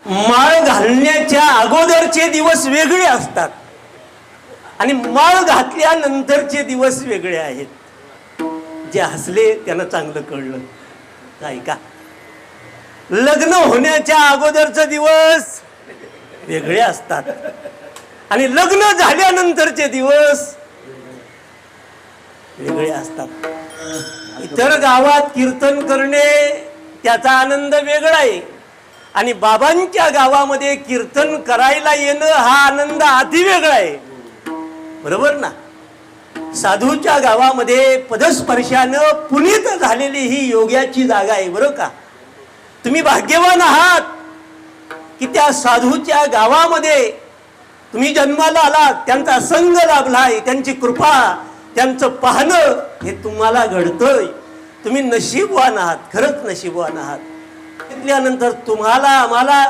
माळ घालण्याच्या अगोदरचे दिवस वेगळे असतात आणि माळ घातल्यानंतरचे दिवस वेगळे आहेत. जे हसले त्यांना चांगलं कळलं. काय का लग्न होण्याच्या अगोदरचे दिवस वेगळे असतात आणि लग्न झाल्यानंतरचे दिवस वेगळे असतात. इतर गावात कीर्तन करणे त्याचा आनंद वेगळा आहे आणि बाबांच्या गावामध्ये कीर्तन करायला येणं हा आनंद अति वेगळा आहे. बरोबर ना. साधूच्या गावामध्ये पदस्पर्शानं पुनीत झालेली ही योग्याची जागा आहे. बरोबर का. तुम्ही भाग्यवान आहात की त्या साधूच्या गावामध्ये तुम्ही जन्माला आलात, त्यांचा संग लाभलाय, त्यांची कृपा, त्यांचं पाहणं हे तुम्हाला घडतंय. तुम्ही नशीबवान आहात, खरंच नशीबवान आहात. त्यानंतर तुम्हाला आम्हाला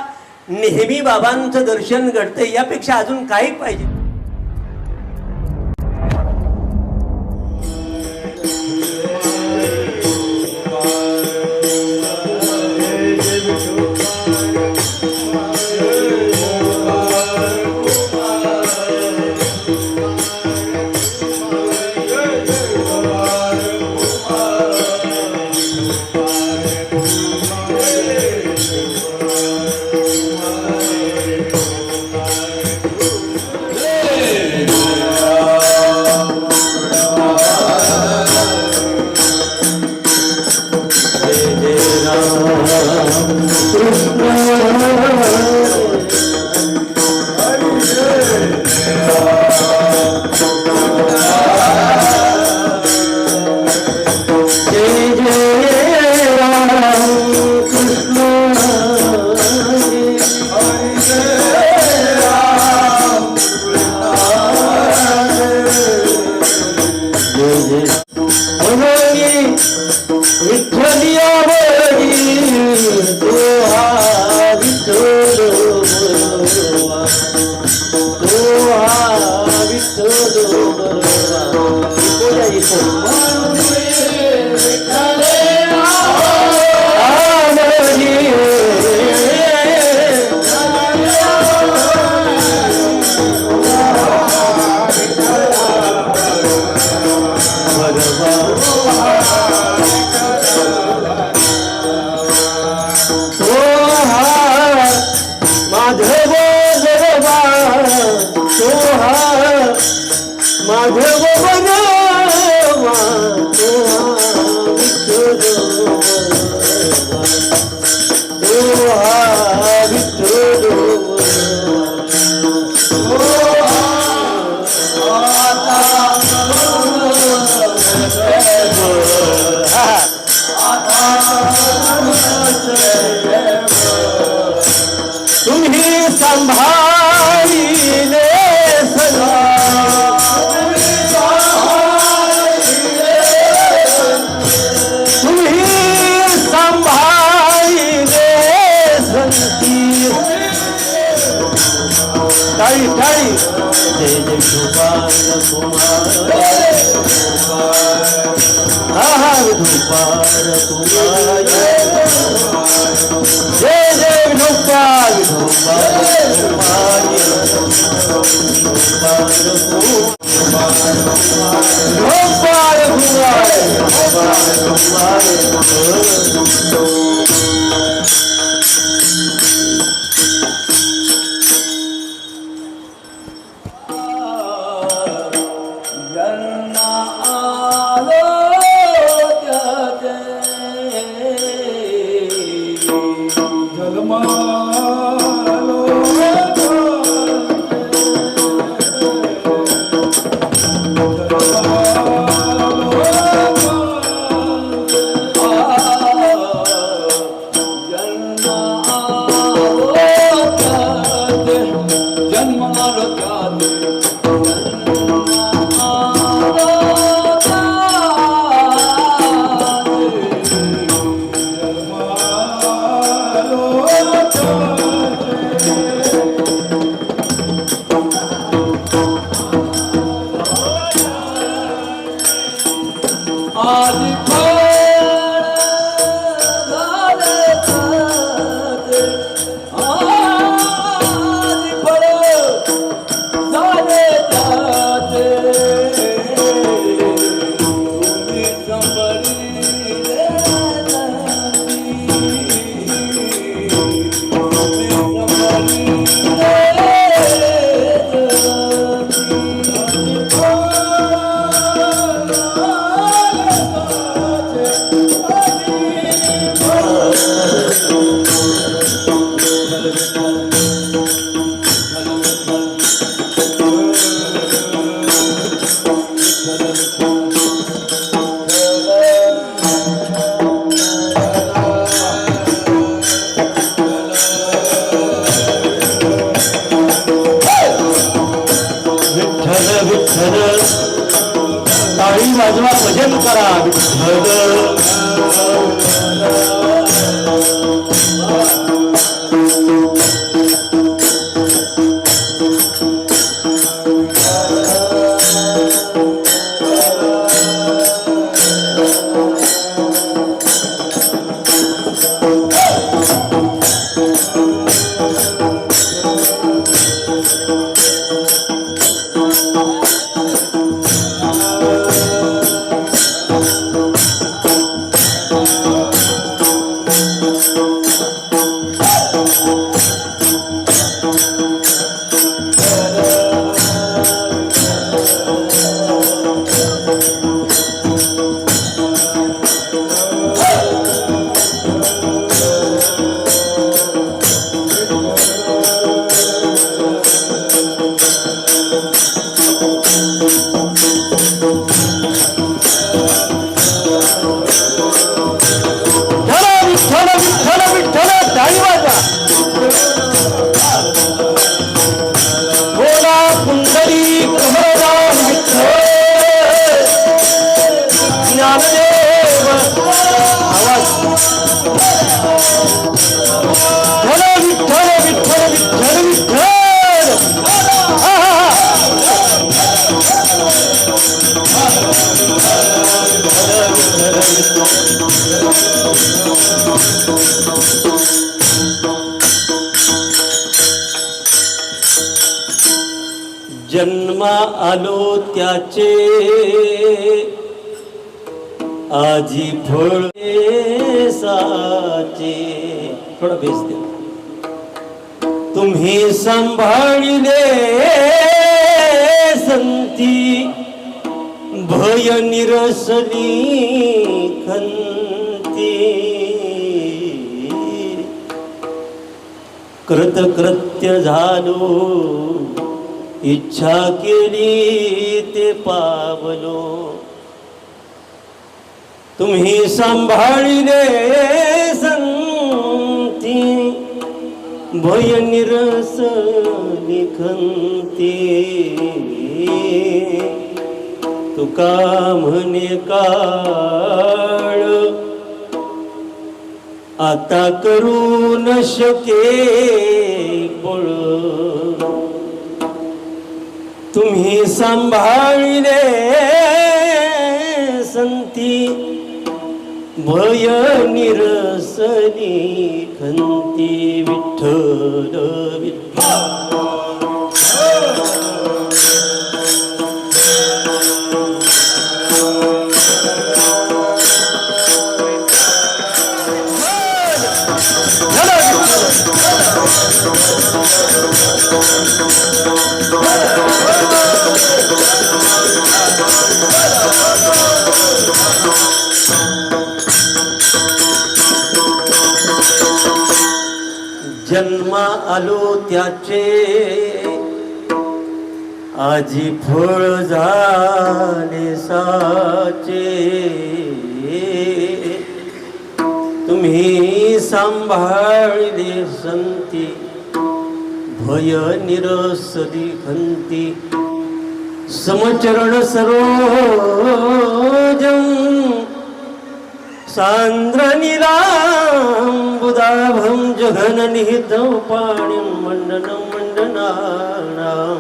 नेहमी बाबांचं दर्शन घडतंय. यापेक्षा अजून काही पाहिजे. Oh भजन करा विठ्ठल. जन्मा आलो त्याचे आजी फळ साचे. थोडा बेस दे. तुम्ही सांभाळिले संती भय निरसली खंती. कृतकृत्य झालो इच्छा केली ते पावलो. तुम्ही सांभाळिले संती भय निरसली खंती. तुका म्हणे काळ आता करू न शके बळ. तुम्ही सांभाळिले संती भय निरसली खंती. विठ्ठल विठ्ठल. जन्मा आलो त्याचे आजी फळ झाले साचे. तुम्ही सांभाळले संती भय निरसली खंती. समचरण सरोजं सांद्र नीलांबुदाभं जघन निहितं पाणिं मंडनं मंडनानां.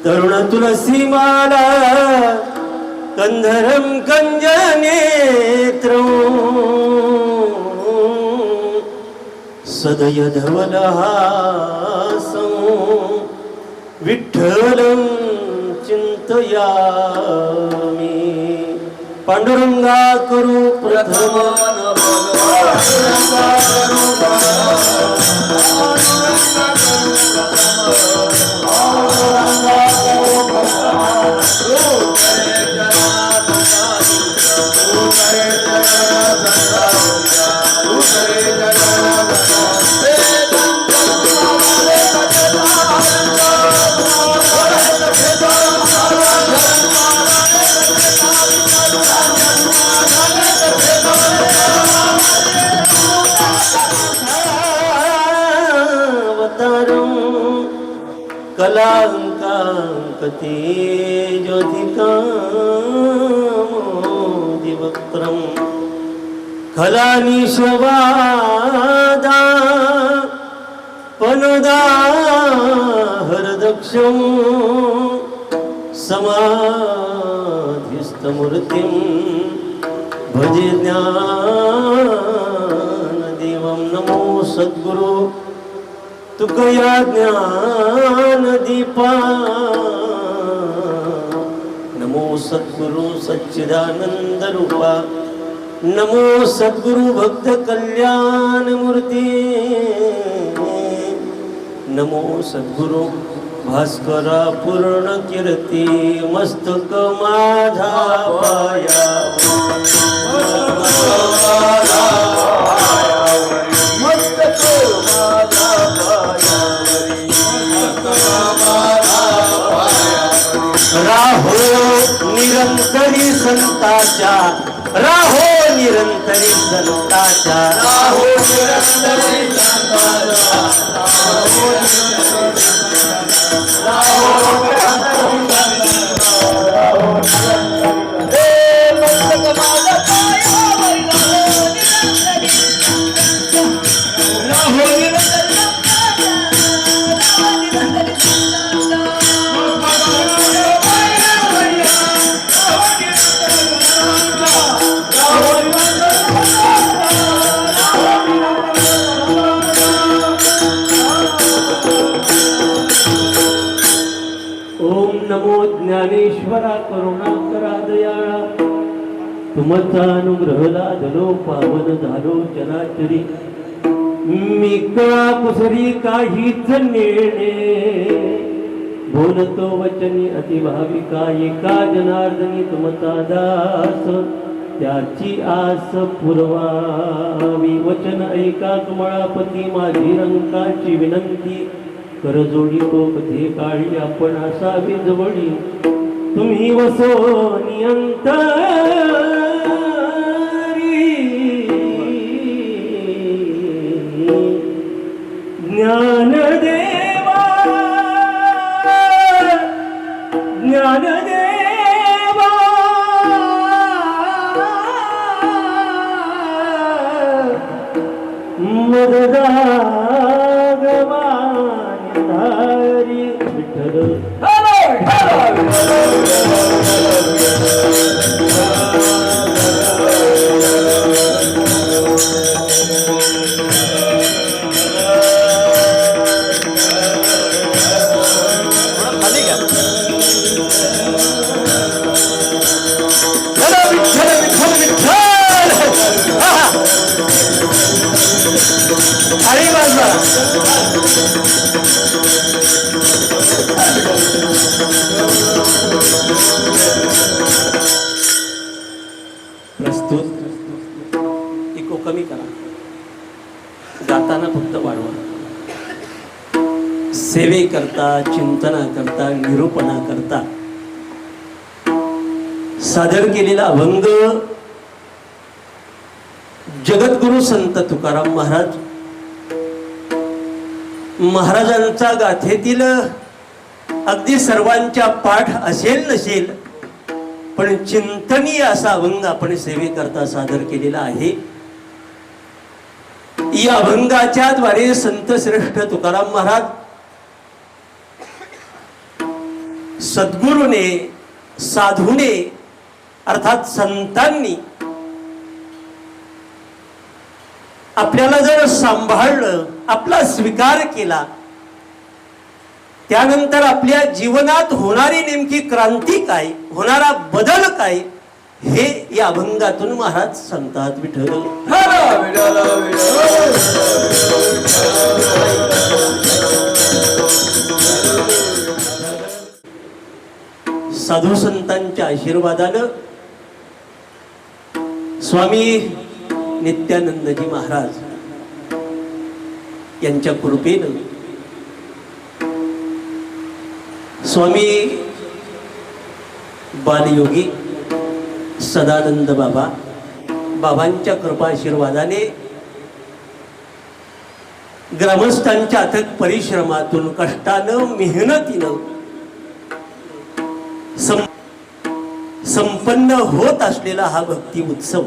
तरुण तुलसीमाला कंधरं कंजनेत्रं सदय धवलहासं विठ्ठलं चिंतयामि. पांडुरंगा करू प्रथम कलांकांकते ज्योतिकामोदिवक्त्रं खलानिशवादा पनुदाहरदक्षं समाधिस्थमूर्तिं भजे ज्ञानदेवं नमो सद्गुरु तुकया ज्ञानदीपा नमो सद्गुरु सच्चिदानंद रूपा नमो सद्गुरु भक्त कल्याण मूर्ती नमो सद्गुरु भास्करा पूर्ण कीर्ती मस्तक माझा पाया राहो निरंतरी संताच्या राहो निरंतरी संताच्या राहो निरंतरी संताच्या ज्ञानेश्वरा करुणाकरा दयाळा तुमचा अनुग्रह लादलो पावन झालो चराचरी मी कळा कुसरी काहीच नेणे बोलतो वचनी अतिभाविका एका जनार्दनी तुमचा दास त्याची आस पुरवावी वचन ऐका कमळापती माझी रंकाची विनंती करजोडी टोकते काळी आपण असावी जवळी तुम्ही वसो नियंतरी ज्ञानदेवा ज्ञानदेवा मददागवा विठ्ठल प्रस्तुत इको कमी करा गाताना फक्त वाढवा सेवे करता चिंतना करता निरूपणा करता सादर केलेला अभंग जगद्गुरु संत तुकाराम महाराजांचा गाथेतील अगदी सर्वांच्या पाठ असेल नसेल पण चिंतनीय असा अभंग आपण सेवेकरता सादर केलेला आहे. या अभंगाच्या द्वारे संत श्रेष्ठ तुकाराम महाराज सद्गुरूने साधूने अर्थात संतांनी आपल्याला जर सांभाळलं आपला स्वीकार केला त्यानंतर आपल्या जीवनात होणारी नेमकी क्रांती काय होणारा बदल काय हे या अभंगातून महाराज सांगतात. विठ्ठल साधू संतांच्या आशीर्वादानं स्वामी नित्यानंदजी महाराज यांच्या कृपेनं स्वामी बालयोगी सदानंद बाबांच्या कृपा आशीर्वादाने ग्रामस्थांच्या अथक परिश्रमातून, कष्टानं, मेहनतीनं संपन्न होत असलेला हा भक्ती उत्सव.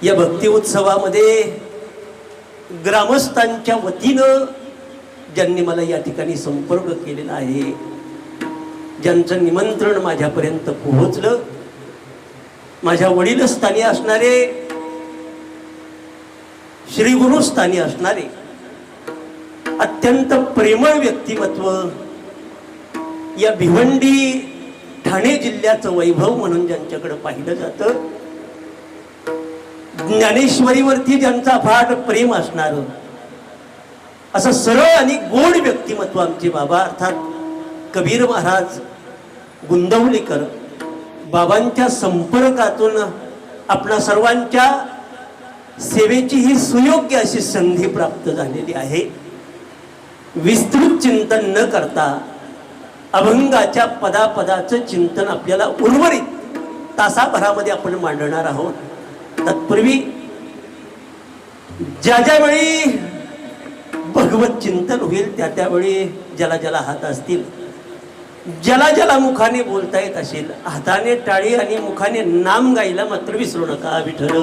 या भक्ती उत्सवामध्ये ग्रामस्थांच्या वतीनं ज्यांनी मला या ठिकाणी संपर्क केलेला आहे, ज्यांचं निमंत्रण माझ्यापर्यंत पोहोचलं, माझ्या वडीलस्थानी असणारे, श्री गुरुस्थानी असणारे अत्यंत प्रेमळ व्यक्तिमत्व, या भिवंडी ठाणे जिल्ह्याचं वैभव म्हणून ज्यांच्याकडे पाहिलं जातं, ज्ञानेश्वरीवरती ज्यांचा अफाट प्रेम असणार, असं सरळ आणि गोड व्यक्तिमत्व आमचे बाबा अर्थात कबीर महाराज गुंदवलीकर. बाबांच्या संपर्कातून आपल्या सर्वांच्या सेवेची ही सुयोग्य अशी संधी प्राप्त झालेली आहे. विस्तृत चिंतन न करता अभंगाच्या पदापदाचं चिंतन आपल्याला उर्वरित तासाभरामध्ये आपण मांडणार आहोत. तत्पूर्वी ज्या ज्यावेळी भगवत चिंतन होईल त्या त्यावेळी ज्याला ज्याला हात असतील, ज्याला ज्याला मुखाने बोलता येत असेल, हाताने टाळी आणि मुखाने नाम गायला मात्र विसरू नका. विठ्ठल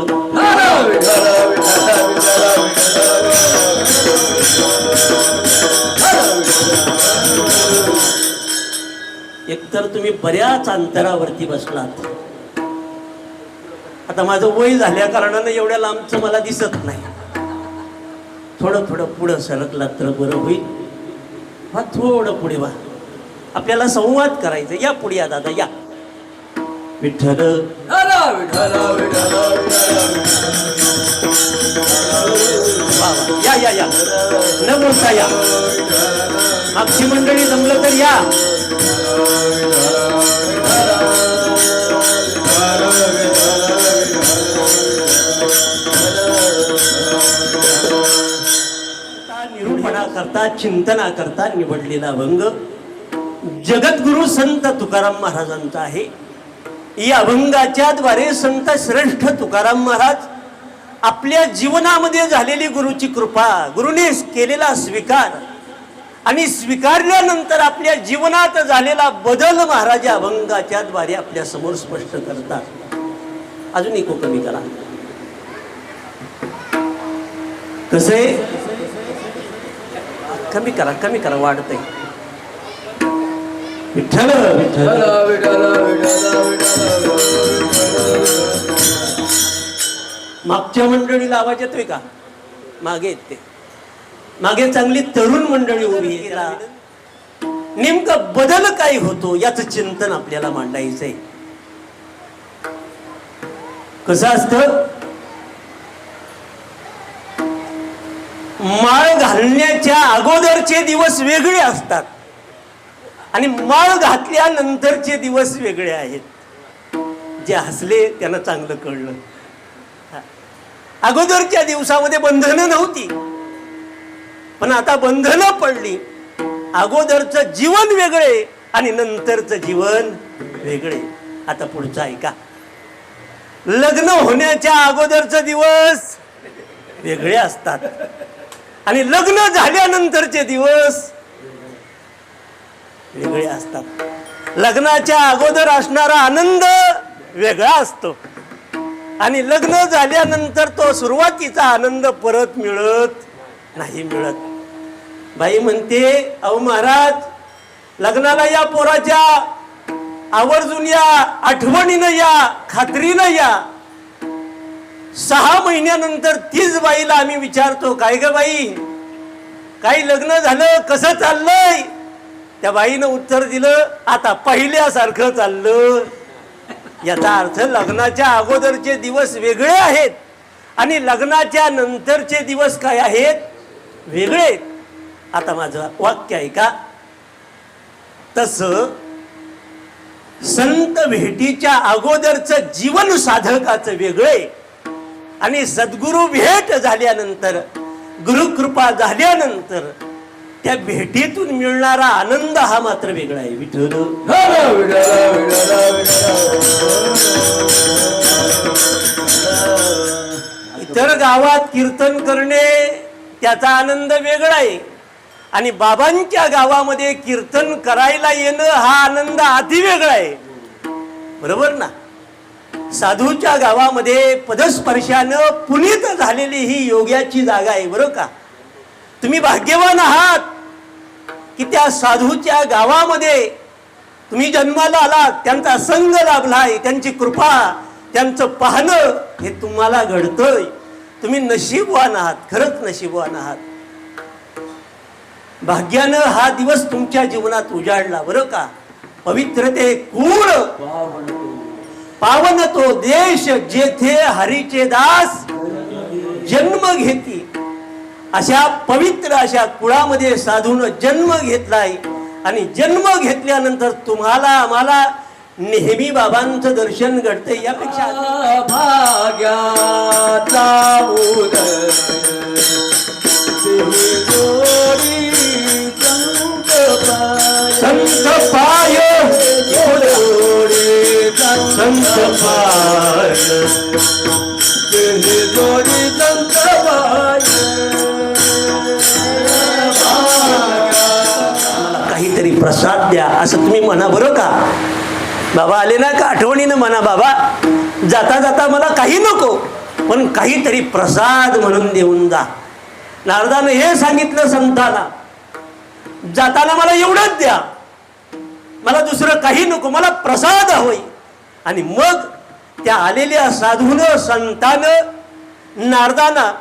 एकतर तुम्ही बऱ्याच अंतरावरती बसलात. आता माझं वय झाल्या कारणानं एवढ्या लांबचं मला दिसत नाही. थोडं थोडं पुढं सरकलात तर बरं होईल. हा थोडं पुढे व्हा, आपल्याला संवाद करायचा. या पुढे या दादा, या. विठ्ठल या या या, न बोलता या. मागची मंडळी जमलं तर या. निरूपणा करता, चिंतना करता निवडलेला अभंग जगद्गुरु संत तुकाराम महाराजांचा आहे. या अभंगाच्या द्वारे संत श्रेष्ठ तुकाराम महाराज आपल्या जीवनामध्ये झालेली गुरुची कृपा, गुरुने केलेला स्वीकार आणि स्वीकारल्यानंतर आपल्या जीवनात झालेला बदल महाराज अभंगाच्या द्वारे आपल्या समोर स्पष्ट करतात. अजून इको कमी करा. कसे कमी करा, कमी करा, वाढतंय. विठ्ठल विठ्ठल मागच्या मंडळीला आवाज येतोय का? मागे येते. मागे चांगली तरुण मंडळी उभी आहे. नेमकं बदल काय होतो याचं चिंतन आपल्याला मांडायचंय. कसं असतं, माळ घालण्याच्या अगोदरचे दिवस वेगळे असतात आणि माळ घातल्यानंतरचे दिवस वेगळे आहेत. जे हसले त्यांना चांगलं कळलं. अगोदरच्या दिवसामध्ये बंधनं नव्हती, पण आता बंधनं पडली. अगोदरचं जीवन वेगळे आणि नंतरचं जीवन वेगळे. आता पुढचं ऐका. लग्न होण्याच्या अगोदरचे दिवस वेगळे असतात आणि लग्न झाल्यानंतरचे दिवस वेगळे असतात. लग्नाच्या अगोदर असणारा आनंद वेगळा असतो आणि लग्न झाल्यानंतर तो सुरुवातीचा आनंद परत मिळत नाही. बाई म्हणते, अहो महाराज, लग्नाला या पोराच्या, आवर्जून या, आठवणीनं या, खात्रीनं या. 6 महिन्यानंतर तीच बाईला आम्ही विचारतो, काय ग बाई, काही लग्न झालं, कसं चाललंय? त्या बाईनं उत्तर दिलं, आता पहिल्यासारखं चाललं. याचा अर्थ लग्नाच्या अगोदरचे दिवस वेगळे आहेत आणि लग्नाच्या नंतरचे दिवस काय आहेत? वेगळे. आता माझं वाक्य ऐका. तसं संत भेटीच्या अगोदरचं जीवन साधकाचं वेगळे आणि सद्गुरु भेट झाल्यानंतर, गुरुकृपा झाल्यानंतर त्या भेटीतून मिळणारा आनंद हा मात्र वेगळा आहे. विठ्ठल इतर गावात कीर्तन करणे त्याचा आनंद वेगळा आहे आणि बाबांच्या गावामध्ये कीर्तन करायला येणं हा आनंद अति वेगळा आहे. बरोबर ना? साधूच्या गावामध्ये पदस्पर्शानं पुनीत झालेली ही योग्याची जागा आहे. बरोबर का? तुम्ही भाग्यवान आहात की त्या साधूच्या गावामध्ये तुम्ही जन्माला आलात, त्यांचा संग लाभलाय, त्यांची कृपा, त्यांचं पाहणं हे तुम्हाला घडतंय. तुम्ही नशीबवान आहात, खरंच नशीबवान आहात. भाग्यानं हा दिवस तुमच्या जीवनात उजाडला. बरं का? पवित्र ते कुळ पावन तो देश जेथे हरीचे दास जन्म घेती. अशा पवित्र अशा कुळामध्ये साधून जन्म घेतलाय आणि जन्म घेतल्यानंतर तुम्हाला आम्हाला नेहमी बाबांचं दर्शन घडतंय. यापेक्षा भाग्याचा संत पाय संत पाय जोडी संत काहीतरी प्रसाद द्या असं तुम्ही म्हणा. बरं का? बाबा आले ना का आठवणीनं म्हणा, बाबा जाता जाता मला काही नको पण काहीतरी प्रसाद म्हणून देऊन जा. नारदानं हे सांगितलं संताला, जाताना मला एवढंच द्या, मला दुसरं काही नको, मला प्रसाद हवंय. आणि मग त्या आलेल्या साधूनं संतानं नारदांना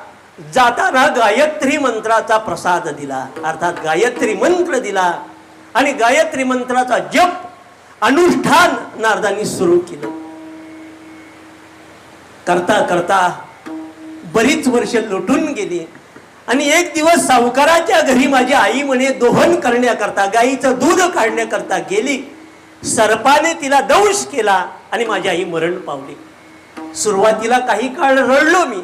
जाताना गायत्री मंत्राचा प्रसाद दिला, अर्थात गायत्री मंत्र दिला. आणि गायत्री मंत्राचा जप अनुष्ठान नारदांनी सुरू केलं. करता करता बरीच वर्ष लोटून गेली आणि एक दिवस सावकाराच्या घरी माझी आई म्हणे दोहन करण्याकरता, गाईचं दूध काढण्याकरता गेली. सर्पाने तिला दंश केला आणि माझी आई मरण पावली. सुरुवातीला काही काळ रडलो मी,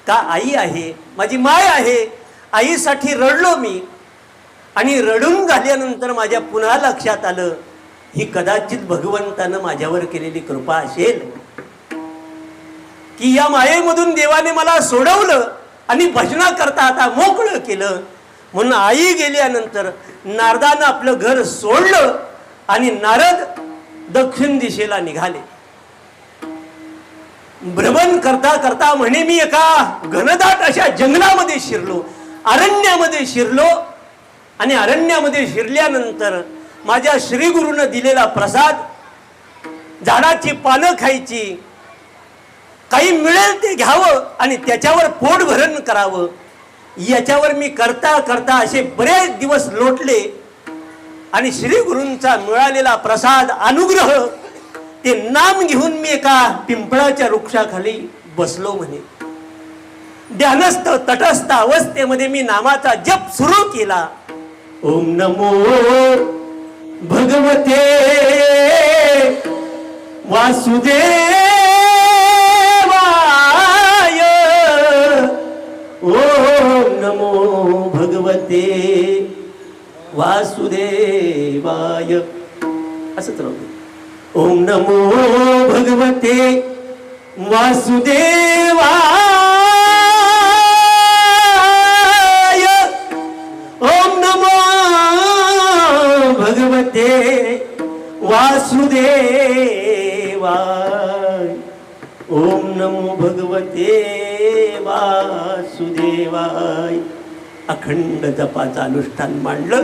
का आई आहे, माझी माय आहे, आईसाठी रडलो मी. आणि रडून झाल्यानंतर माझ्या पुन्हा लक्षात आलं ही कदाचित भगवंतानं माझ्यावर केलेली कृपा असेल की या मायेमधून देवाने मला सोडवलं आणि भजना करता आता मोकळं केलं. म्हणून आई गेल्यानंतर नारदानं आपलं घर सोडलं आणि नारद दक्षिण दिशेला निघाले. भ्रमण करता करता म्हणे मी एका घनदाट अशा जंगलामध्ये शिरलो, अरण्यामध्ये शिरलो. आणि अरण्यामध्ये शिरल्यानंतर माझ्या श्री गुरुनं दिलेला प्रसाद, झाडाची पानं खायची, काही मिळेल ते घ्यावं आणि त्याच्यावर पोट भरण करावं, याच्यावर मी करता करता असे बरेच दिवस लोटले. आणि श्री गुरूंचा मिळालेला प्रसाद, अनुग्रह, ते नाम घेऊन मी एका पिंपळाच्या वृक्षाखाली बसलो. म्हणे ध्यानस्थ तटस्थ अवस्थेमध्ये मी नामाचा जप सुरू केला. ओम नमो भगवते वासुदेवाय, ओम नमो भगवते वासुदेवाय. असंच राहू. ओम नमो भगवते वासुदेवाय, ओम नमो भगवते वासुदेवाय, ओम नमो भगवते वासुदेवाय. अखंड जपाचं अनुष्ठान मांडलं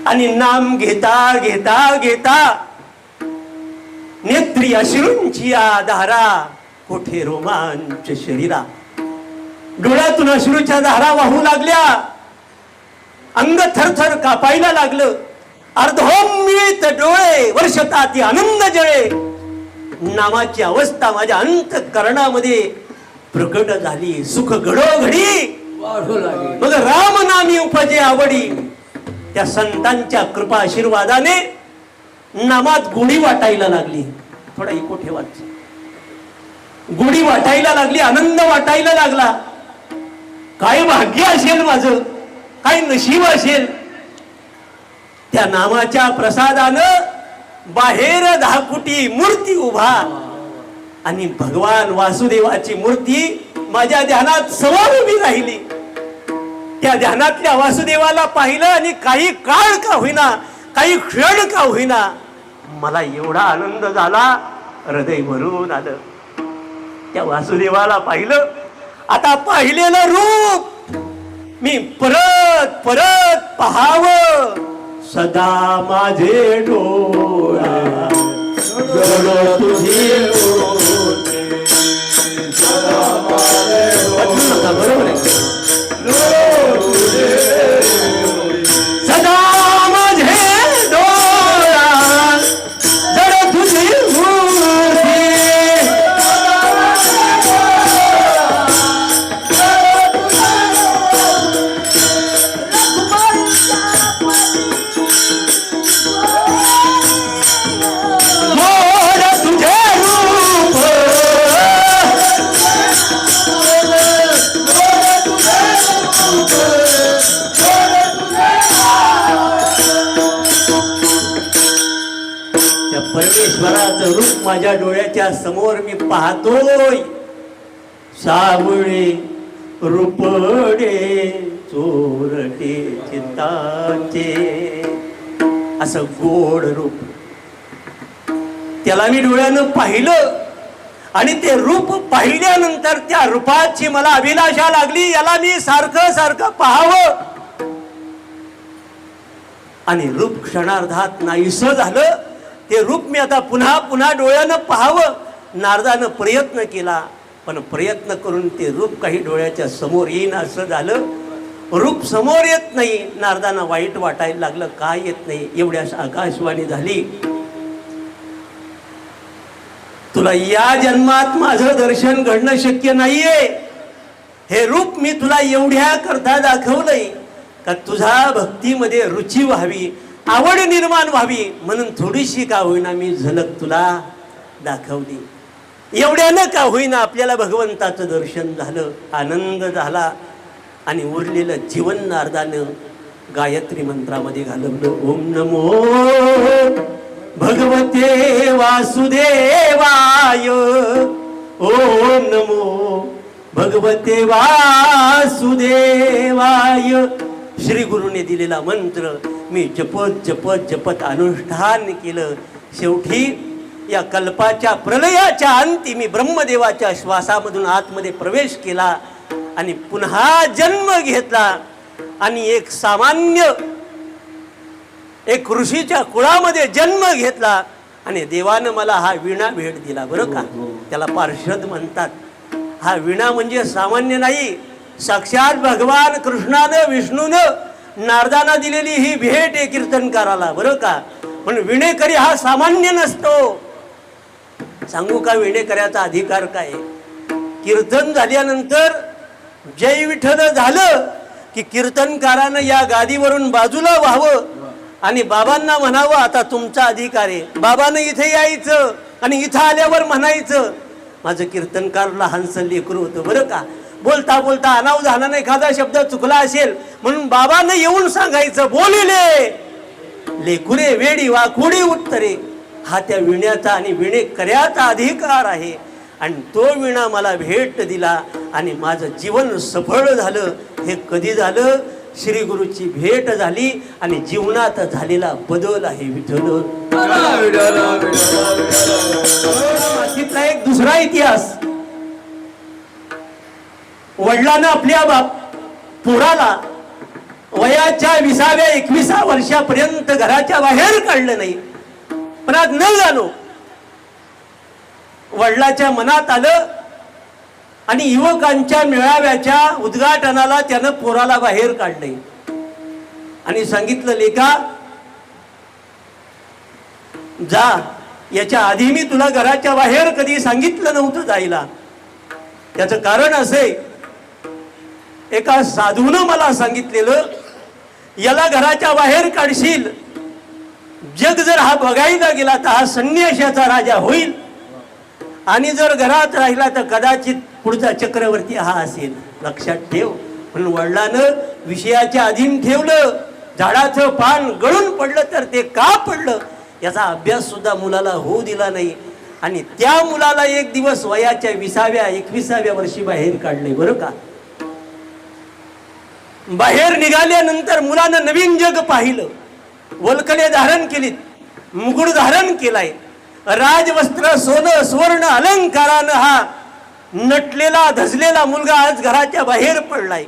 आणि नाम घेता घेता घेता नेत्री अश्रूंची धारा, कोठे रोमांच शरीरा. डोळ्यातून अश्रूच्या धारा वाहू लागल्या, अंग थरथर कापायला लागलं. अर्धोमिळीत डोळे वर्षताती आनंद जळे. नामाची अवस्था माझ्या अंतःकरणामध्ये प्रकट झाली. सुख घडोघडी वाढू लागेल. मग राम नामी उपजे आवडी. त्या संतांच्या कृपा आशीर्वादाने नामात गोडी वाटायला लागली. थोडा इको ठेवाच. गोडी वाटायला लागली, आनंद वाटायला लागला. काय भाग्य असेल माझं, काय नशीब असेल. त्या नामाच्या प्रसादानं बाहेर 10 कोटी मूर्ती उभा आणि भगवान वासुदेवाची मूर्ती माझ्या ध्यानात समोर उभी राहिली. त्या ध्यानातल्या वासुदेवाला पाहिलं आणि काही काळ का होईना, काही क्षण का होईना, मला एवढा आनंद झाला, हृदय भरून आलं. त्या वासुदेवाला पाहिलं. आता पाहिलेलं रूप मी परत परत पहावं. सदा माझे डोळा जड तुझी होते. बरोबर आहे. सदा माझे डोळा जड तुझी होते. परमेश्वराचं रूप माझ्या डोळ्याच्या समोर मी पाहतोय. सावळे रूपडे चोरटे चित्ताचे, असं गोड रूप त्याला मी डोळ्यानं पाहिलं. आणि ते रूप पाहिल्यानंतर त्या रूपाची मला अभिलाषा लागली. याला मी सारखं सारखं पाहावं. आणि रूप क्षणार्धात नाहीसं झालं. ते रूप मी आता पुन्हा पुन्हा डोळ्यानं पाहावं. नारदानं प्रयत्न केला, पण प्रयत्न करून ते रूप काही डोळ्याच्या समोर येईन असं झालं. रूप समोर येत नाही. नारदांना वाईट वाटायला लागलं, काय येत नाही. एवढ्याच आकाशवाणी झाली, तुला या जन्मात माझं दर्शन घडणं शक्य नाहीये. हे रूप मी तुला एवढ्या करता दाखवलंय का तुझ्या भक्तीमध्ये रुची व्हावी, आवड निर्माण व्हावी, म्हणून थोडीशी का होईना मी झलक तुला दाखवली. एवढ्यानं का होईना आपल्याला भगवंताचं दर्शन झालं, आनंद झाला. आणि उरलेलं जीवन नारदानं गायत्री मंत्रामध्ये घालवलं. ओम नमो भगवते वासुदेवाय, ओम नमो भगवते वासुदेवाय. श्री गुरुने दिलेला मंत्र मी जपत जपत जपत अनुष्ठान केलं. शेवटी या कल्पाच्या प्रलयाच्या अंती मी ब्रह्मदेवाच्या श्वासामधून आतमध्ये प्रवेश केला आणि पुन्हा जन्म घेतला. आणि एक सामान्य एक ऋषीच्या कुळामध्ये जन्म घेतला. आणि देवानं मला हा विणा भेट दिला. बरं का, त्याला पार्षद म्हणतात. हा विणा म्हणजे सामान्य नाही. साक्षात भगवान कृष्णानं विष्णूनं नारदांना दिलेली ही भेट आहे कीर्तनकाराला. बरं का, पण विणेकरी हा सामान्य नसतो. सांगू का विणेकऱ्याचा अधिकार काय? कीर्तन झाल्यानंतर जय विठ्ठल झालं की कीर्तनकारानं या गादीवरून बाजूला व्हावं आणि बाबांना म्हणावं, आता तुमचा अधिकार आहे. बाबांना इथे यायचं आणि इथं आल्यावर म्हणायचं. माझं कीर्तनकार लहानसं लेकरू होतं. बरं का, बोलता बोलता अनावधानाने एखादा शब्द चुकला असेल म्हणून बाबांना येऊन सांगायचं, बोलिले लेकुरे वेडी वाकुडी उत्तरे. हा त्या विण्याचा आणि विणेकऱ्याचा अधिकार आहे. आणि तो विणा मला भेट दिला आणि माझं जीवन सफळ झालं. हे कधी झालं? श्री गुरुची भेट झाली आणि जीवनात झालेला बदल आहे. विठ्ठल तिथला एक दुसरा इतिहास. वडिलांना आपल्या पोराला वयाच्या 20व्या 21व्या वर्षापर्यंत घराच्या बाहेर काढलं नाही. पण आज न जाणो वडिलाच्या मनात आलं आणि युवकांच्या मेळाव्याच्या उद्घाटनाला त्यानं पोराला बाहेर काढले आणि सांगितलं, लेका जा, याच्या आधी मी तुला घराच्या बाहेर कधी सांगितलं नव्हतं जायला. त्याचं कारण असे, एका साधूनं मला सांगितलेलं, याला घराच्या बाहेर काढशील, जग जर हा बघायला गेला तर हा संन्याशाचा राजा होईल आणि जर घरात राहिला तर कदाचित पुढचा चक्रवर्ती हा असेल. लक्षात ठेव. म्हणून वडिलांनं विषयाच्या अधीन ठेवलं. झाडाचं पान गळून पडलं तर ते का पडलं याचा अभ्यास सुद्धा मुलाला होऊ दिला नाही. आणि त्या मुलाला एक दिवस वयाच्या 20व्या-21व्या वर्षी बाहेर काढले बरं का. बाहेर निघाल्यानंतर मुलानं नवीन जग पाहिलं. वल्कले धारण केलीत, मुकुट धारण केलाय, राजवस्त्र सोनं सुवर्ण अलंकारानं हा नटलेला धजलेला मुलगा आज घराच्या बाहेर पडलाय.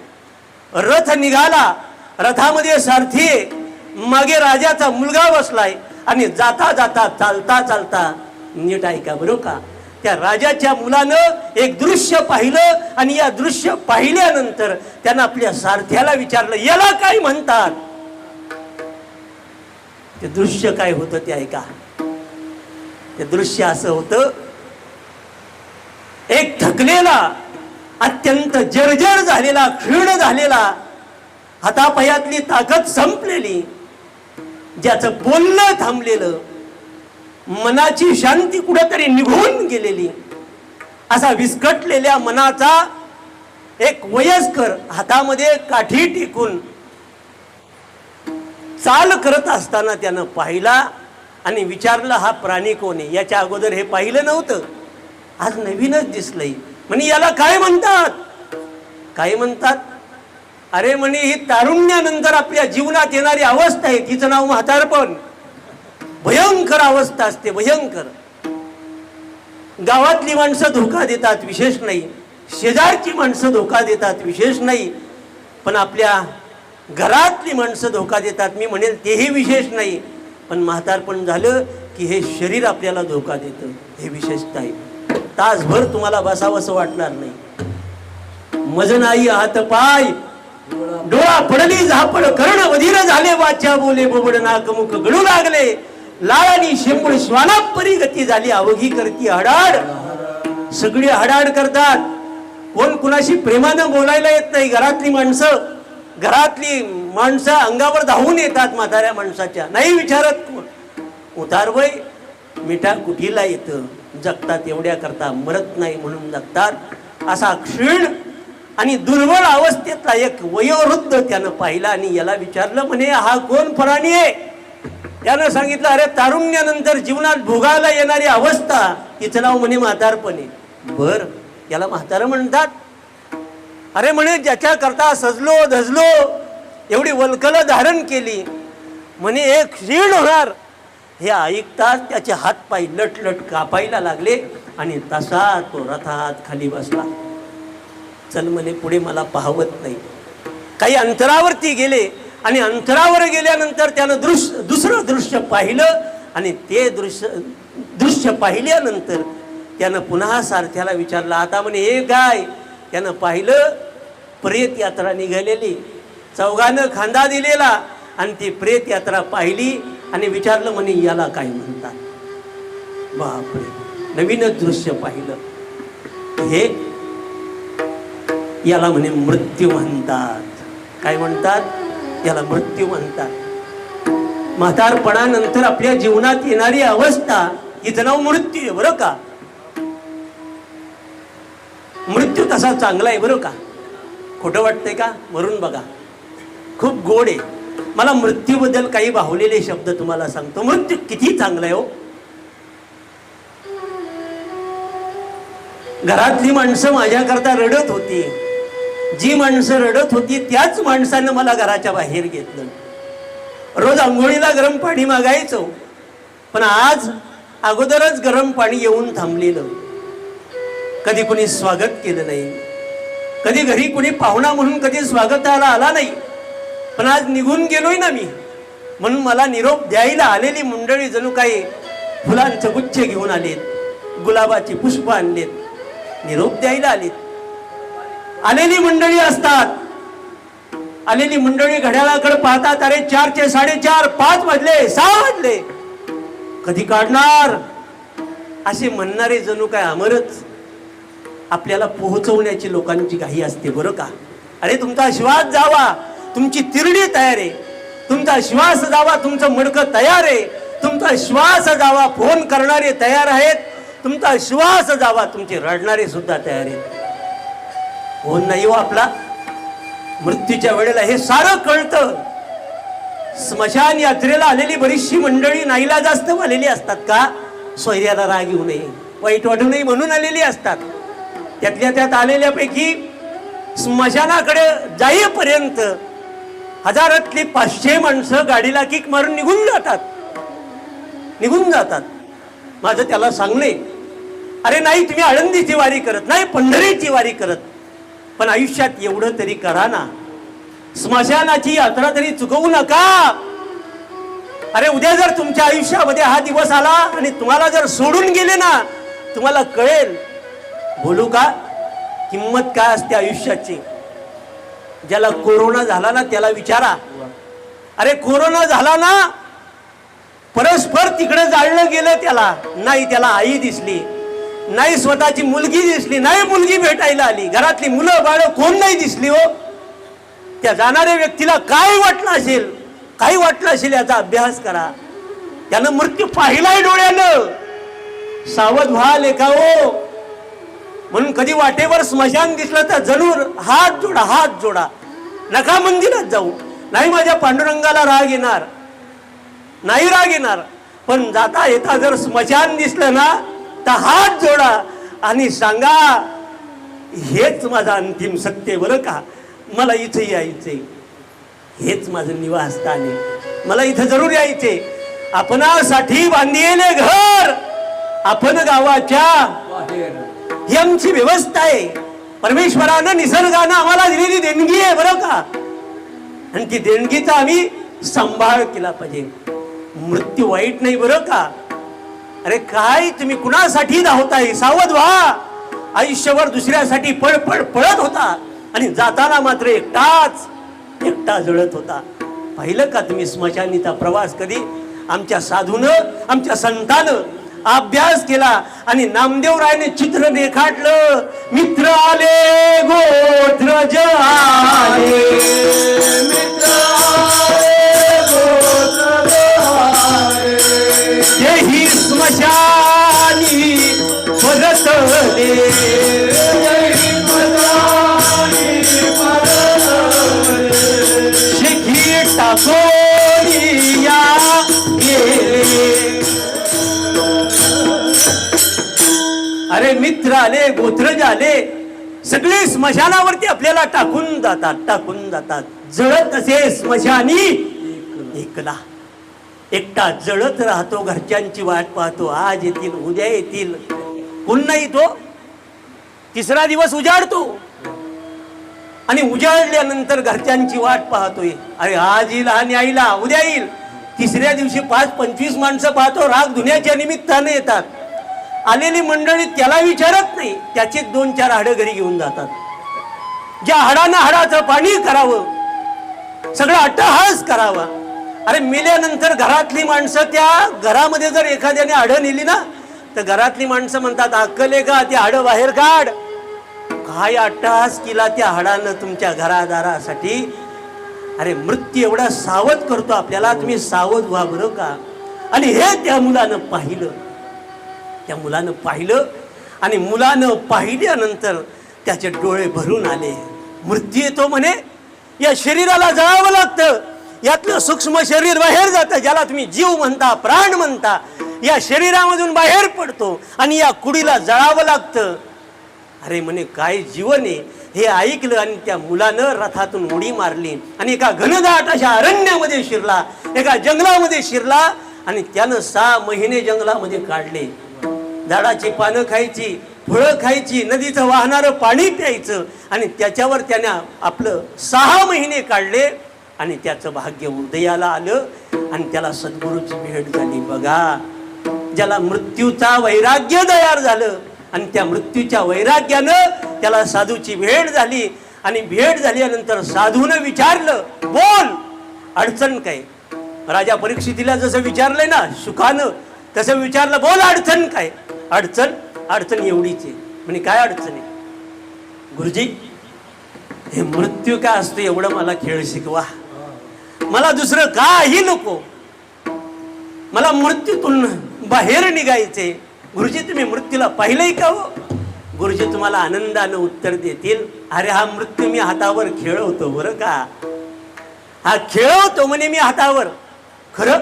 रथ निघाला, रथामध्ये सारथी आहे, मागे राजाचा मुलगा बसलाय आणि जाता जाता चालता चालता नीट ऐका बरं का, त्या राजाच्या मुलानं एक दृश्य पाहिलं आणि या दृश्य पाहिल्यानंतर त्यानं आपल्या सारथ्याला विचारलं, याला काय म्हणतात. ते दृश्य काय होतं ते ऐका. ते दृश्य असं होतं, एक थकलेला, अत्यंत जर्जर झालेला, क्षीण झालेला, हातापायातली ताकद संपलेली, ज्याचं बोलणं थांबलेलं, मनाची शांती कुठेतरी निघून गेलेली, असा विस्कटलेल्या मनाचा एक वयस्कर हातामध्ये काठी टेकून चाल करत असताना त्यानं पाहिला आणि विचारलं, हा प्राणी कोण आहे. याच्या अगोदर हे पाहिलं नव्हतं, आज नवीनच दिसलंय. म्हणे याला काय म्हणतात. काय म्हणतात. अरे म्हणे ही तारुण्यानंतर आपल्या जीवनात येणारी अवस्था आहे, तिचं नाव म्हातारपण. भयंकर अवस्था असते, भयंकर. गावातली माणसं धोका देतात, विशेष नाही. शेजारची माणसं धोका देतात, विशेष नाही. पण आपल्या घरातली माणसं धोका देतात, मी म्हणेल तेही विशेष नाही. पण म्हातारपण झालं की हे शरीर आपल्याला धोका देतं, हे विशेषतः आहे. तासभर तुम्हाला बसावंसं वाटणार नाही. मज नाही हात पाय, डोळा पडली झापड, कर्ण वधीर झाले, वाचा बोले बोबड, नाक मुख गळू लागले, लाळानी शेंबूळ श्वानापरी गती झाली, अवघी करती हडाड. सगळी हडाड करतात. कोण कुणाशी प्रेमानं बोलायला येत नाही. घरातली माणसं अंगावर धावून येतात म्हाताऱ्या माणसाच्या, नाही विचारत कोण. उतारवय मिठा कुठीला येतं, जगतात एवढ्या करता, मरत नाही म्हणून जगतात. असा क्षीण आणि दुर्बळ अवस्थेतला एक वयोवृद्ध त्यानं पाहिला आणि याला विचारलं, म्हणे हा कोण प्राणी आहे. त्यानं सांगितलं, अरे तारुण्यानंतर जीवनात भोगायला येणारी अवस्था, तिचं नाव म्हणे म्हातारपण आहे. बर, याला म्हातारं म्हणतात. अरे म्हणे ज्याच्या करता सजलो धजलो, एवढी वल्कलं धारण केली, म्हणे एक क्षीण होणार. हे ऐकताच त्याचे हातपाय लटलट कापायला लागले आणि तसा तो रथात खाली बसला. चल म्हणे पुढे मला पाहवत नाही. काही अंतरावरती गेले आणि अंतरावर गेल्यानंतर त्यानं दुसरं दृश्य पाहिलं आणि ते दृश्य पाहिल्यानंतर त्यानं पुन्हा सारथ्याला विचारलं. आता म्हणे हे काय. त्यानं पाहिलं, प्रेत यात्रा निघालेली, चौघानं खांदा दिलेला आणि ती प्रेत यात्रा पाहिली आणि विचारलं, म्हणे याला काय म्हणतात. बापरे, नवीनच दृश्य पाहिलं. हे याला म्हणे मृत्यू म्हणतात. काय म्हणतात. याला मृत्यू म्हणतात. म्हातारपणानंतर आपल्या जीवनात येणारी अवस्था, हिचं नाव मृत्यू आहे बरं का. मृत्यू तसा चांगला आहे बरं का. खोटं वाटतंय का. मरून बघा, खूप गोड आहे. मला मृत्यूबद्दल काही बाहुलेले शब्द तुम्हाला सांगतो. मृत्यू किती चांगला आहे हो. घरातली माणसं माझ्याकरता रडत होती. जी माणसं रडत होती त्याच माणसानं मला घराच्या बाहेर घेतलं. रोज आंघोळीला गरम पाणी मागायचो, पण आज अगोदरच गरम पाणी येऊन थांबलेलं. कधी कुणी स्वागत केलं नाही, कधी घरी कुणी पाहुणा म्हणून कधी स्वागताला आला नाही. पण आज निघून गेलोय ना मी, म्हणून मला निरोप द्यायला आलेली मंडळी जणू काही फुलांचं गुच्छ घेऊन आलेत, गुलाबाची पुष्प आणलेत, निरोप द्यायला आलेत. आलेली मंडळी असतात. आलेली मंडळी घड्याळाकडे पाहतात, अरे 4चे 4:30, 5 वाजले, 6 वाजले, कधी काढणार असे म्हणणारे जणू काय अमरच. आपल्याला पोहोचवण्याची लोकांची घाई असते बरं का. अरे तुमचा श्वास जावा, तुमची तिरडी तयार आहे. तुमचा श्वास जावा, तुमचं मडकं तयार आहे. तुमचा श्वास जावा, फोन करणारे तयार आहेत. तुमचा श्वास जावा, तुमचे रडणारे सुद्धा तयार आहेत. फोन नाही हो आपला. मृत्यूच्या वेळेला हे सारं कळतं. स्मशान यात्रेला आलेली बरीचशी मंडळी नाईला जास्त आलेली असतात का. सोयऱ्याला राग येऊ नये, वाईट वाटू नये म्हणून आलेली असतात. त्यातल्या त्यात आलेल्यापैकी स्मशानाकडे जाईपर्यंत हजारातली 500 माणसं गाडीला किक मारून निघून जातात. माझं त्याला सांगणे, अरे नाही तुम्ही आळंदीची वारी करत नाही, पंढरीची वारी करत, पण आयुष्यात एवढं तरी करा ना, स्मशानाची यात्रा तरी चुकवू नका. अरे उद्या जर तुमच्या आयुष्यामध्ये हा दिवस आला आणि तुम्हाला जर सोडून गेले ना, तुम्हाला कळेल. बोलू का, किंमत काय असते आयुष्याची. ज्याला कोरोना झाला ना त्याला विचारा. अरे कोरोना झाला ना, परस्पर तिकडे जाळलं गेलं त्याला. नाही त्याला आई दिसली, नाही स्वतःची मुलगी दिसली, नाही मुलगी भेटायला आली, घरातली मुलं बाळ कोण नाही दिसली. हो, त्या जाणाऱ्या व्यक्तीला काय वाटलं असेल, काही वाटलं असेल याचा अभ्यास करा. त्यानं मृत्यू पाहिलाय डोळ्यानं. सावध व्हा लेखाओ. म्हणून कधी वाटेवर स्मशान दिसलं तर जरूर हात जोडा. नका मंदिरात जाऊ, नाही माझ्या पांडुरंगाला राग येणार, नाही राग येणार, पण जाता येता जर स्मशान दिसलं ना तर हात जोडा आणि सांगा, हेच माझं अंतिम सत्य बरं का, मला इथे यायचंय, हेच माझं निवासस्थान आहे, मला इथं जरूर यायचे. आपणासाठी बांधिले घर आपण गावाच्या बाहेर. ही आमची व्यवस्था आहे. परमेश्वरानं निसर्गानं आम्हाला दिलेली देणगी आहे बरं का, आणि ती देणगीचा आम्ही सांभाळ केला पाहिजे. मृत्यू वाईट नाही बरं का. अरे काय तुम्ही कुणासाठी धावताय, सावध व्हा. आयुष्यभर दुसऱ्यासाठी पळत होता आणि जाताना मात्र एकटा जळत होता. पाहिलं का तुम्ही स्मशानीचा प्रवास कधी? आमच्या साधूनं, आमच्या संतानं अभ्यास केला आणि नामदेवरायने चित्र रेखाटलं. मित्र आले गोत्रज आले, मित्र आले, गोत्रज आले. तेही स्मशानी परतले, शिखी टाकोरी या गेले. अरे मित्र आले, गोत्रज आले, सगळे स्मशानावरती आपल्याला टाकून जातात. जळत असे स्मशानी एकटा जळत राहतो, घरच्यांची वाट पाहतो. आज येतील, उद्या येतील, कोण नाही. तो तिसरा दिवस उजाडतो आणि उजाडल्यानंतर घरच्यांची वाट पाहतोय. अरे आज येईल, हा न्यायला, उद्या येईल. तिसऱ्या दिवशी 5-25 माणसं पाहतो, राग धुण्याच्या निमित्ताने येतात. आलेली मंडळी त्याला विचारत नाही, त्याचे 2-4 हाडं घरी घेऊन जातात. ज्या हाडानं हाडाचं पाणी करावं, सगळं अट्टहास करावा. अरे मेल्यानंतर घरातली माणसं, त्या घरामध्ये जर एखाद्याने हाडं नेली ना तर घरातली माणसं म्हणतात, अक्कल आहे का, ते हाडं बाहेर काढ. काय अट्टहास केला त्या हाडानं तुमच्या घरादारासाठी. अरे मृत्यू एवढा सावध करतो आपल्याला, तुम्ही सावध व्हा बरं का. आणि हे त्या मुलानं पाहिलं आणि मुलानं पाहिल्यानंतर त्याचे डोळे भरून आले. मृत्यू येतो म्हणे, या शरीराला जळावं लागतं, यातलं सूक्ष्म शरीर बाहेर जातं, ज्याला तुम्ही जीव म्हणता, प्राण म्हणता, या शरीरामधून बाहेर पडतो आणि या कुडीला जळावं लागतं. अरे म्हणे काय जीवन आहे हे ऐकलं आणि त्या मुलानं रथातून उडी मारली आणि एका घनदाट अशा अरण्यामध्ये शिरला, एका जंगलामध्ये शिरला आणि त्यानं 6 महिने जंगलामध्ये काढले. झाडाची पानं खायची, फळं खायची, नदीचं वाहणारं पाणी प्यायचं आणि त्याच्यावर त्यानं आपलं 6 महिने काढले आणि त्याचं भाग्य उदयाला आलं आणि त्याला सद्गुरूची भेट झाली. बघा, ज्याला मृत्यूचा वैराग्य तयार झालं आणि त्या मृत्यूच्या वैराग्यानं त्याला साधूची भेट झाली आणि भेट झाल्यानंतर साधूनं विचारलं, बोल अडचण काय. राजा परीक्षितीला जसं विचारलंय ना शुकानं, तसं विचारलं, बोल अडचण काय. अडचण एवढीच आहे. म्हणे काय अडचण आहे गुरुजी? हे मृत्यू काय असतो एवढं मला खेळ शिकवा, मला दुसरं काही नको, मला मृत्यूतून बाहेर निघायचे. गुरुजी तुम्ही मृत्यूला पाहिलंय का हो? गुरुजी तुम्हाला आनंदानं उत्तर देतील, अरे हा मृत्यू मी हातावर खेळवतो बरं का, हा खेळवतो म्हणे मी हातावर. खरं?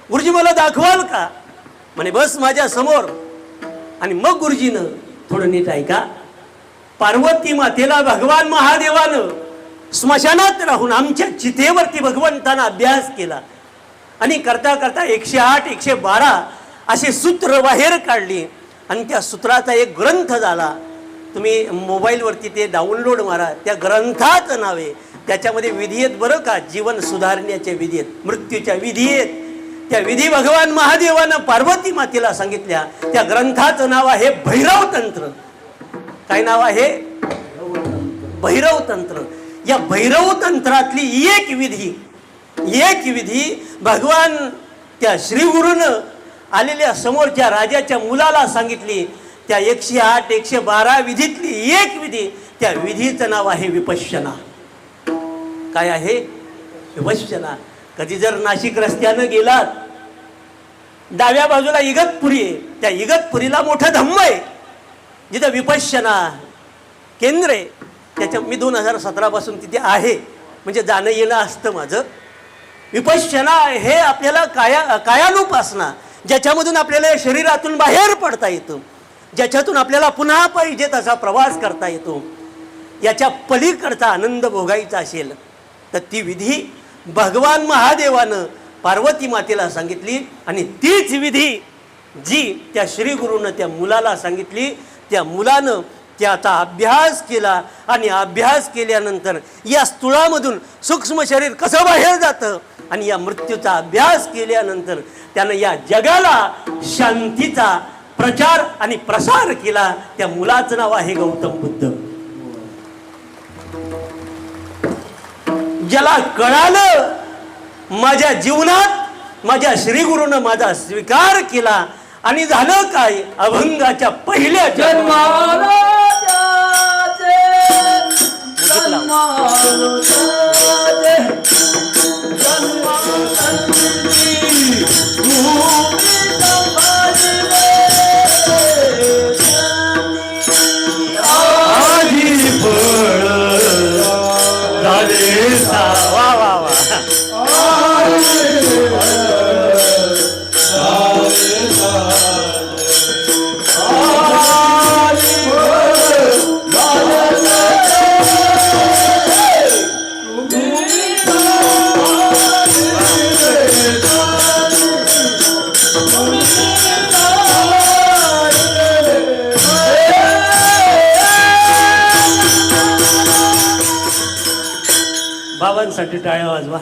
गुरुजी मला दाखवाल का? म्हणे बस माझ्या समोर. आणि मग गुरुजीनं थोडं नीट ऐका. पार्वती मातेला भगवान महादेवानं स्मशानात राहून आमच्या चितेवरती भगवंतानं अभ्यास केला आणि करता करता 108 112 असे सूत्र बाहेर काढली आणि त्या सूत्राचा एक ग्रंथ झाला. तुम्ही मोबाईलवरती ते डाउनलोड मारा. त्या ग्रंथाचं नाव आहे, त्याच्यामध्ये विधी आहेत बरं का, जीवन सुधारण्याच्या विधी आहेत, मृत्यूच्या विधी आहेत. त्या विधी भगवान महादेवानं पार्वती मातेला सांगितल्या. त्या ग्रंथाचं नाव आहे भैरव तंत्र. काय नाव आहे? भैरव तंत्र. या भैरव तंत्रातली एक विधी भगवान त्या श्रीगुरूनं आलेल्या समोरच्या राजाच्या मुलाला सांगितली. त्या 108 112 विधीतली एक विधी, त्या विधीचं नाव आहे विपश्यना. काय आहे? विपश्यना. कधी जर नाशिक रस्त्यानं गेलात, डाव्या बाजूला इगतपुरी आहे, त्या इगतपुरीला मोठं धम्म आहे जिथं विपश्यना केंद्र आहे. त्याच्या मी 2017 पासून तिथे आहे, म्हणजे जाणं येणं असतं माझं. विपश्यना हे आपल्याला कायानुपासना, ज्याच्यामधून आपल्याला या शरीरातून बाहेर पडता येतं, ज्याच्यातून आपल्याला पुन्हा पाहिजे तसा प्रवास करता येतो, याच्या पलीकडचा आनंद भोगायचा असेल तर ती विधी भगवान महादेवानं पार्वती मातेला सांगितली. आणि तीच विधी जी त्या श्रीगुरूनं त्या मुलाला सांगितली, त्या मुलानं त्याचा अभ्यास केला आणि अभ्यास केल्यानंतर या स्थूळामधून सूक्ष्म शरीर कसं बाहेर जातं आणि या मृत्यूचा अभ्यास केल्यानंतर त्यानं या जगाला शांतीचा प्रचार आणि प्रसार केला. त्या मुलाचं नाव आहे गौतम बुद्ध. ज्याला कळालं माझ्या जीवनात माझ्या श्रीगुरूनं माझा स्वीकार केला आणि झालं काय, अभंगाच्या पहिल्या वा वा वा. बाबांसाठी टाळ्या वाजवा.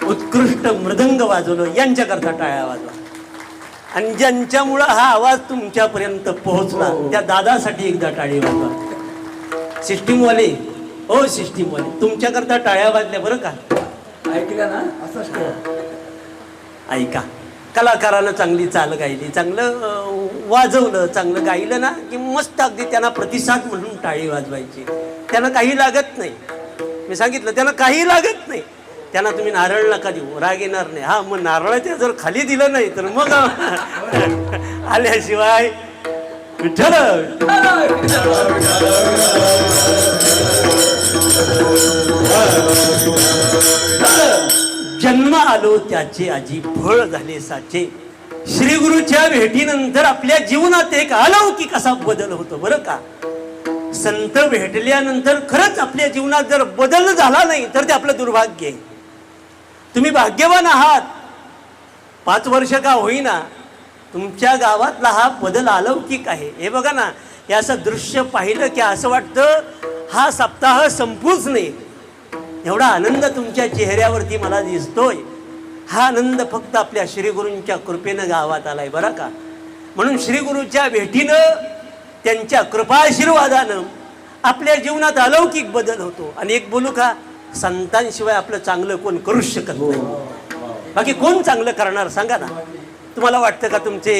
उत्कृष्ट मृदंग वाजवलं यांच्याकरता टाळ्या वाजवा. आणि ज्यांच्यामुळं हा आवाज तुमच्यापर्यंत पोहोचला त्या दादासाठी एकदा टाळी वाजवा. सिस्टीमवाले, हो सिस्टीमवाले, तुमच्याकरता टाळ्या वाजल्या बरं का. ऐकलं ना? असंच ऐका, कलाकारानं चांगली चाल गायली, चांगलं वाजवलं, चांगलं गायलं ना की मस्त अगदी त्यांना प्रतिसाद म्हणून टाळी वाजवायची. त्यांना काही लागत नाही. मी सांगितलं त्यांना काही लागत नाही. त्यांना तुम्ही नारळ नका देऊ, राग येणार नाही. हा, मग नारळाच्या जर खाली दिलं नाही तर मग आल्याशिवाय विठ्ठल जन्म आलो त्याचे आजी फळ झाले साचे. श्रीगुरूच्या भेटीनंतर आपल्या जीवनात एक अलौकिक असा बदल होतो बरं का. संत भेटल्यानंतर खरंच आपल्या जीवनात जर बदल झाला नाही तर ते आपलं दुर्भाग्य आहे. तुम्ही भाग्यवान आहात. 5 वर्ष का होईना तुमच्या गावातला हा बदल अलौकिक आहे. हे बघा ना, हे असं दृश्य पाहिलं की असं वाटतं हा सप्ताह संपूच नाही. एवढा आनंद तुमच्या चेहऱ्यावरती मला दिसतोय. हा आनंद फक्त आपल्या श्रीगुरूंच्या कृपेनं गावात आलाय बरं का. म्हणून श्रीगुरूच्या भेटीनं, त्यांच्या कृपाशीर्वादानं आपल्या जीवनात अलौकिक बदल होतो. आणि एक बोलू का, संतांशिवाय आपलं चांगलं कोण करूच शकत नाही. बाकी कोण चांगलं करणार सांगा ना. तुम्हाला वाटतं का तुमचे